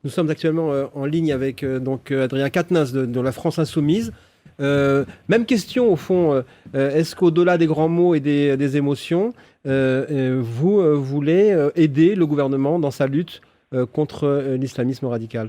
Nous sommes actuellement en ligne avec Adrien Quatennens de la France Insoumise. Même question au fond, est-ce qu'au-delà des grands mots et des émotions, vous voulez aider le gouvernement dans sa lutte contre l'islamisme radical?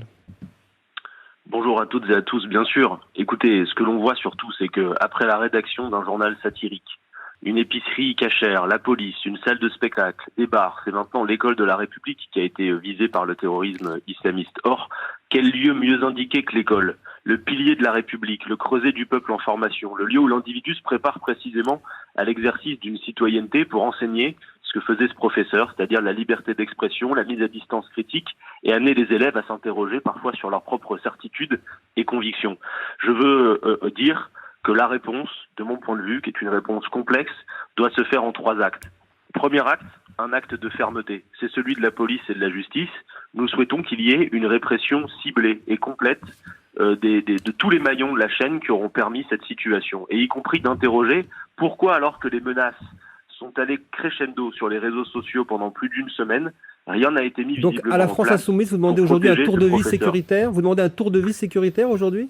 Bonjour à toutes et à tous, bien sûr. Écoutez, ce que l'on voit surtout, c'est que après la rédaction d'un journal satirique, une épicerie cachère, la police, une salle de spectacle, des bars, c'est maintenant l'école de la République qui a été visée par le terrorisme islamiste. Or, quel lieu mieux indiqué que l'école? Le pilier de la République, le creuset du peuple en formation, le lieu où l'individu se prépare précisément à l'exercice d'une citoyenneté pour enseigner ce que faisait ce professeur, c'est-à-dire la liberté d'expression, la mise à distance critique et amener les élèves à s'interroger parfois sur leurs propres certitudes et convictions. Je veux dire que la réponse, de mon point de vue, qui est une réponse complexe, doit se faire en 3 actes. Premier acte, un acte de fermeté. C'est celui de la police et de la justice. Nous souhaitons qu'il y ait une répression ciblée et complète de tous les maillons de la chaîne qui auront permis cette situation, et y compris d'interroger pourquoi, alors que les menaces sont allées crescendo sur les réseaux sociaux pendant plus d'une semaine, rien n'a été mis Donc visiblement à la en France place Insoumise, vous demandez pour aujourd'hui un protéger tour ce de vie professeur. sécuritaire? Vous demandez un tour de vie sécuritaire aujourd'hui?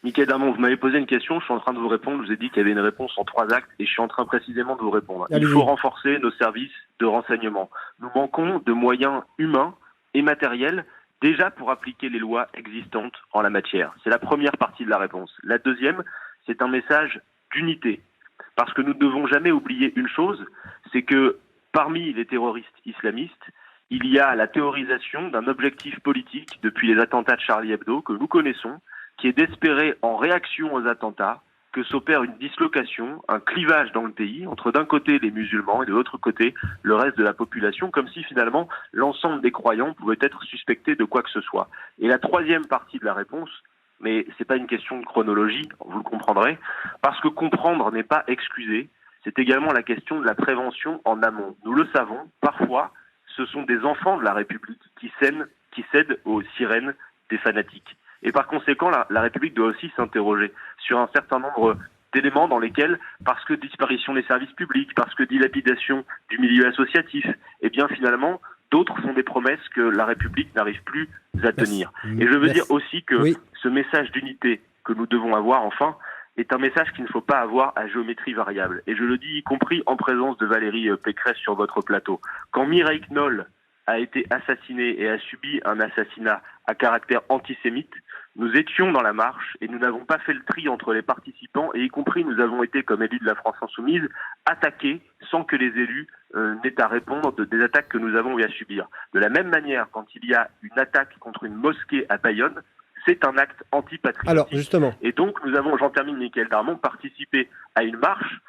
Michael Darmon, vous m'avez posé une question, je suis en train de vous répondre, je vous ai dit qu'il y avait une réponse en 3 actes et je suis en train précisément de vous répondre. Il faut renforcer nos services de renseignement. Nous manquons de moyens humains et matériels déjà pour appliquer les lois existantes en la matière. C'est la première partie de la réponse. La deuxième, c'est un message d'unité. Parce que nous ne devons jamais oublier une chose, c'est que parmi les terroristes islamistes, il y a la théorisation d'un objectif politique depuis les attentats de Charlie Hebdo que nous connaissons, qui est d'espérer, en réaction aux attentats, que s'opère une dislocation, un clivage dans le pays, entre d'un côté les musulmans et de l'autre côté le reste de la population, comme si finalement l'ensemble des croyants pouvait être suspecté de quoi que ce soit. Et la troisième partie de la réponse, mais c'est pas une question de chronologie, vous le comprendrez, parce que comprendre n'est pas excuser, c'est également la question de la prévention en amont. Nous le savons, parfois, ce sont des enfants de la République qui cèdent aux sirènes des fanatiques. Et par conséquent, la République doit aussi s'interroger sur un certain nombre d'éléments dans lesquels, parce que disparition des services publics, parce que dilapidation du milieu associatif, eh bien finalement, d'autres font des promesses que la République n'arrive plus à tenir. Et je veux dire aussi que ce message d'unité que nous devons avoir, enfin, est un message qu'il ne faut pas avoir à géométrie variable. Et je le dis y compris en présence de Valérie Pécresse sur votre plateau. Quand Mireille Knoll a été assassinée et a subi un assassinat à caractère antisémite, nous étions dans la marche et nous n'avons pas fait le tri entre les participants, et y compris nous avons été, comme élus de la France Insoumise, attaqués sans que les élus n'aient à répondre des attaques que nous avons eu à subir. De la même manière, quand il y a une attaque contre une mosquée à Bayonne, c'est un acte antipatriotique. Alors, justement. Et donc nous avons, j'en termine Michael Darmon, participé à une marche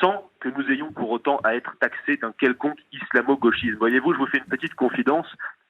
sans que nous ayons pour autant à être taxés d'un quelconque islamo-gauchisme. Voyez-vous, je vous fais une petite confidence,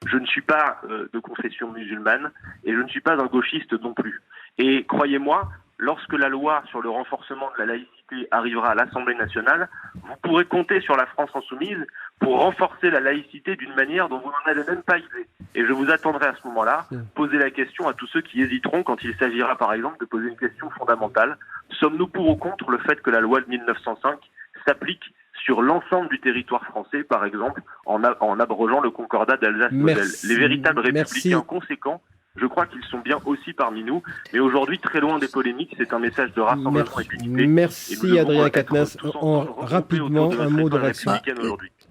je ne suis pas de confession musulmane et je ne suis pas un gauchiste non plus. Et croyez-moi, lorsque la loi sur le renforcement de la laïcité arrivera à l'Assemblée nationale, vous pourrez compter sur la France Insoumise pour renforcer la laïcité d'une manière dont vous n'en avez même pas idée. Et je vous attendrai à ce moment-là, poser la question à tous ceux qui hésiteront quand il s'agira par exemple de poser une question fondamentale. Sommes-nous pour ou contre le fait que la loi de 1905 s'applique sur l'ensemble du territoire français, par exemple, en abrogeant le concordat d'Alsace-Moselle? Les véritables républicains conséquents, je crois qu'ils sont bien aussi parmi nous, mais aujourd'hui, très loin des polémiques, c'est un message de rassemblement et d'unité. Merci Adrien Quatennens. Rapidement, un mot de réaction.